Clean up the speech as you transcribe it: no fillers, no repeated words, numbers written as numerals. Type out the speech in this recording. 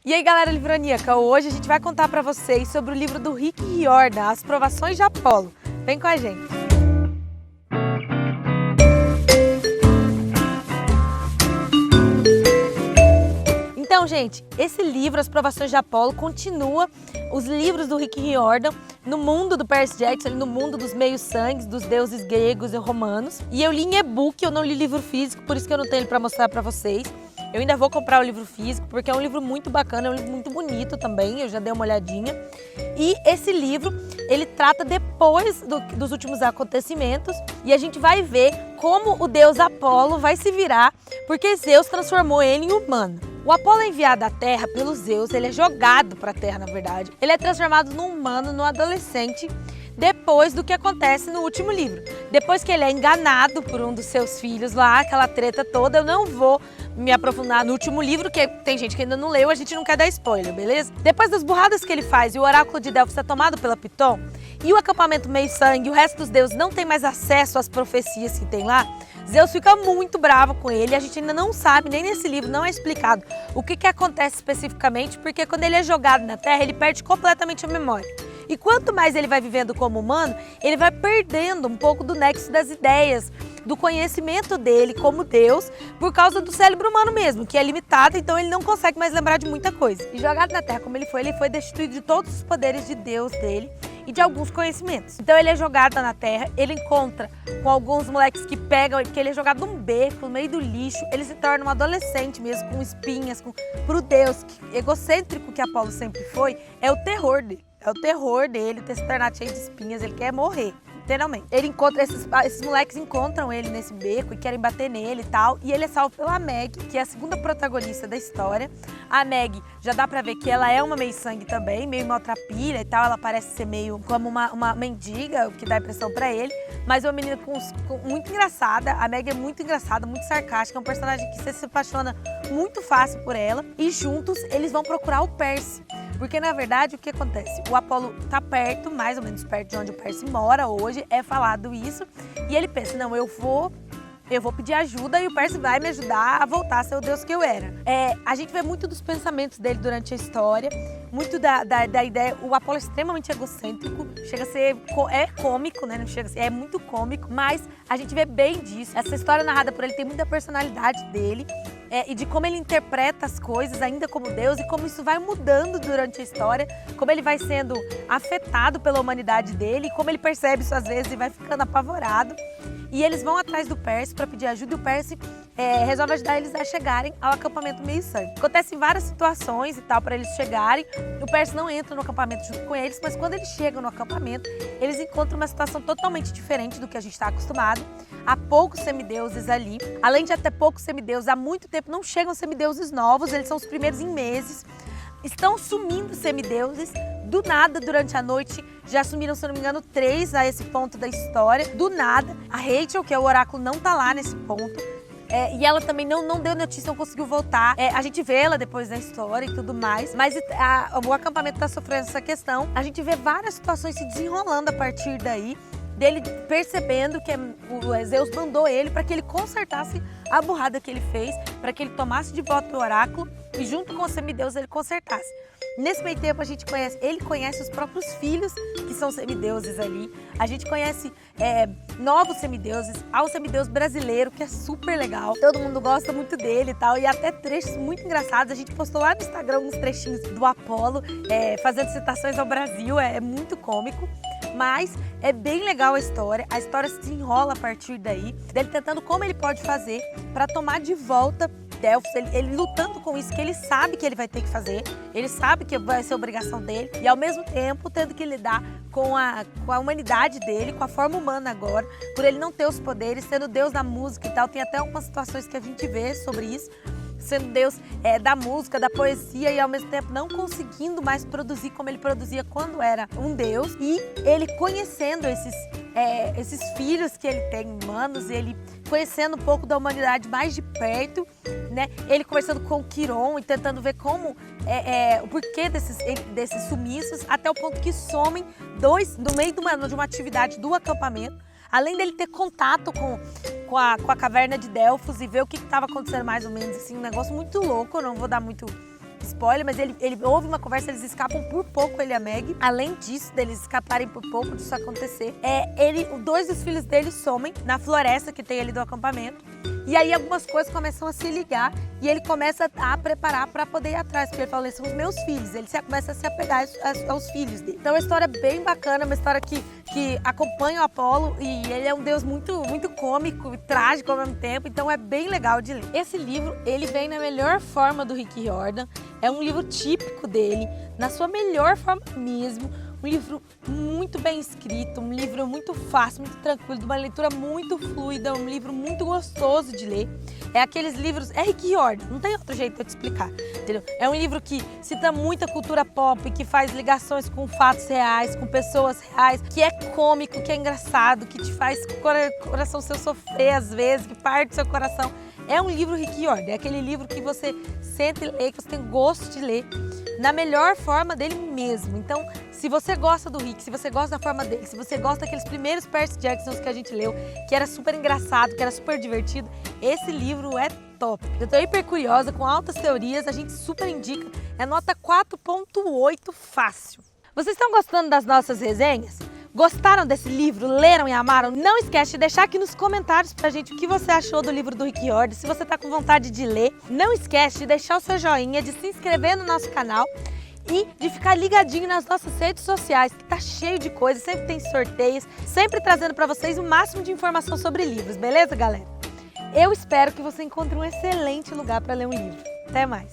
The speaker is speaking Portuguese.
E aí, galera livroníaca, hoje a gente vai contar pra vocês sobre o livro do Rick Riordan, As Provações de Apolo. Vem com a gente! Então, gente, esse livro, As Provações de Apolo, continua os livros do Rick Riordan no mundo do Percy Jackson, no mundo dos meios-sangues, dos deuses gregos e romanos. E eu li em e-book, eu não li livro físico, por isso que eu não tenho ele pra mostrar pra vocês. Eu ainda vou comprar o livro físico, porque é um livro muito bacana, é um livro muito bonito também, eu já dei uma olhadinha. E esse livro, ele trata depois dos últimos acontecimentos, e a gente vai ver como o deus Apolo vai se virar, porque Zeus transformou ele em humano. O Apolo é enviado à Terra pelos Zeus, ele é jogado para a Terra, na verdade. Ele é transformado num humano, num adolescente, depois do que acontece no último livro. Depois que ele é enganado por um dos seus filhos lá, aquela treta toda, eu não vou me aprofundar no último livro, que tem gente que ainda não leu, a gente não quer dar spoiler, beleza? Depois das burradas que ele faz e o oráculo de Delfos é tomado pela Piton, e o acampamento meio-sangue e o resto dos deuses não tem mais acesso às profecias que tem lá, Zeus fica muito bravo com ele, a gente ainda não sabe, nem nesse livro não é explicado o que acontece especificamente, porque quando ele é jogado na Terra, ele perde completamente a memória. E quanto mais ele vai vivendo como humano, ele vai perdendo um pouco do nexo das ideias, do conhecimento dele como Deus, por causa do cérebro humano mesmo, que é limitado, então ele não consegue mais lembrar de muita coisa. E jogado na Terra como ele foi destituído de todos os poderes de Deus dele e de alguns conhecimentos. Então ele é jogado na Terra, ele encontra com alguns moleques que pegam ele, porque ele é jogado num beco, no meio do lixo, ele se torna um adolescente mesmo, com espinhas, pro Deus egocêntrico que Apolo sempre foi, é o terror dele. É o terror dele ter se tornado cheio de espinhas, ele quer morrer, literalmente. Ele encontra, esses moleques encontram ele nesse beco e querem bater nele e tal, e ele é salvo pela Meg, que é a segunda protagonista da história. A Meg, já dá pra ver que ela é uma meio-sangue também, meio maltrapilha e tal, ela parece ser meio como uma mendiga, o que dá impressão pra ele, mas é uma menina muito engraçada. A Meg é muito engraçada, muito sarcástica, é um personagem que você se apaixona muito fácil por ela, e juntos eles vão procurar o Percy. Porque, na verdade, o que acontece? O Apolo tá perto, mais ou menos perto de onde o Percy mora hoje, é falado isso. E ele pensa, não, eu vou pedir ajuda e o Percy vai me ajudar a voltar a ser o deus que eu era. A gente vê muito dos pensamentos dele durante a história, muito da ideia. O Apolo é extremamente egocêntrico, chega a ser, é cômico, né? Não chega a ser, é muito cômico, mas a gente vê bem disso. Essa história narrada por ele tem muita personalidade dele. E de como ele interpreta as coisas ainda como Deus e como isso vai mudando durante a história, como ele vai sendo afetado pela humanidade dele, e como ele percebe isso às vezes e vai ficando apavorado. E eles vão atrás do Percy para pedir ajuda e o Percy resolve ajudar eles a chegarem ao acampamento meio-sangue. Acontecem várias situações e tal para eles chegarem. O Percy não entra no acampamento junto com eles, mas quando eles chegam no acampamento, eles encontram uma situação totalmente diferente do que a gente está acostumado. Há poucos semideuses ali. Além de até poucos semideuses, há muito tempo não chegam semideuses novos, eles são os primeiros em meses. Estão sumindo semideuses. Do nada, durante a noite, já sumiram, se eu não me engano, 3 a esse ponto da história. Do nada, a Rachel, que é o oráculo, não tá lá nesse ponto. E ela também não deu notícia, não conseguiu voltar. A gente vê ela depois da história e tudo mais, mas o acampamento tá sofrendo essa questão. A gente vê várias situações se desenrolando a partir daí, dele percebendo que o Zeus mandou ele para que ele consertasse a burrada que ele fez, para que ele tomasse de volta o oráculo e junto com os semideuses ele consertasse. Nesse meio tempo ele conhece os próprios filhos que são semideuses ali. A gente conhece novos semideuses. Há um semideus brasileiro que é super legal. Todo mundo gosta muito dele e tal. E até trechos muito engraçados. A gente postou lá no Instagram uns trechinhos do Apolo fazendo citações ao Brasil. É muito cômico. Mas é bem legal a história se desenrola a partir daí, dele tentando como ele pode fazer para tomar de volta Delfos, ele lutando com isso, que ele sabe que ele vai ter que fazer, ele sabe que vai ser obrigação dele, e ao mesmo tempo tendo que lidar com a humanidade dele, com a forma humana agora, por ele não ter os poderes, sendo Deus da música e tal. Tem até algumas situações que a gente vê sobre isso, sendo Deus da música, da poesia, e ao mesmo tempo não conseguindo mais produzir como ele produzia quando era um Deus. E ele conhecendo esses filhos que ele tem humanos, ele conhecendo um pouco da humanidade mais de perto, né? Ele conversando com o Quiron e tentando ver como o porquê desses sumiços, até o ponto que somem 2 no meio de uma atividade do acampamento. Além dele ter contato com a caverna de Delfos e ver o que estava acontecendo mais ou menos, assim, um negócio muito louco. Eu não vou dar muito spoiler, mas ele ouve uma conversa, eles escapam por pouco, ele e a Meg. Além disso, deles escaparem por pouco disso acontecer, dois dos filhos dele somem na floresta que tem ali do acampamento. E aí algumas coisas começam a se ligar e ele começa a preparar para poder ir atrás, porque ele fala, são os meus filhos. Ele começa a se apegar aos filhos dele. Então é uma história bem bacana, uma história que acompanha o Apolo e ele é um deus muito, muito cômico e trágico ao mesmo tempo, então é bem legal de ler. Esse livro, ele vem na melhor forma do Rick Riordan, é um livro típico dele, na sua melhor forma mesmo. Um livro muito bem escrito, um livro muito fácil, muito tranquilo, de uma leitura muito fluida, um livro muito gostoso de ler. É aqueles livros, é Rick Riordan, não tem outro jeito de eu te explicar, entendeu? É um livro que cita muita cultura pop, que faz ligações com fatos reais, com pessoas reais, que é cômico, que é engraçado, que te faz o coração seu sofrer às vezes, que parte seu coração. É um livro Rick Riordan, é aquele livro que você sente e lê, que você tem gosto de ler, na melhor forma dele mesmo. Então, se você gosta do Rick, se você gosta da forma dele, se você gosta daqueles primeiros Percy Jacksons que a gente leu, que era super engraçado, que era super divertido, esse livro é top. Eu tô hiper curiosa, com altas teorias, a gente super indica, é nota 4.8 fácil. Vocês estão gostando das nossas resenhas? Gostaram desse livro? Leram e amaram? Não esquece de deixar aqui nos comentários pra gente o que você achou do livro do Rick Riordan, se você tá com vontade de ler. Não esquece de deixar o seu joinha, de se inscrever no nosso canal e de ficar ligadinho nas nossas redes sociais, que tá cheio de coisas, sempre tem sorteios, sempre trazendo pra vocês o máximo de informação sobre livros, beleza, galera? Eu espero que você encontre um excelente lugar para ler um livro. Até mais!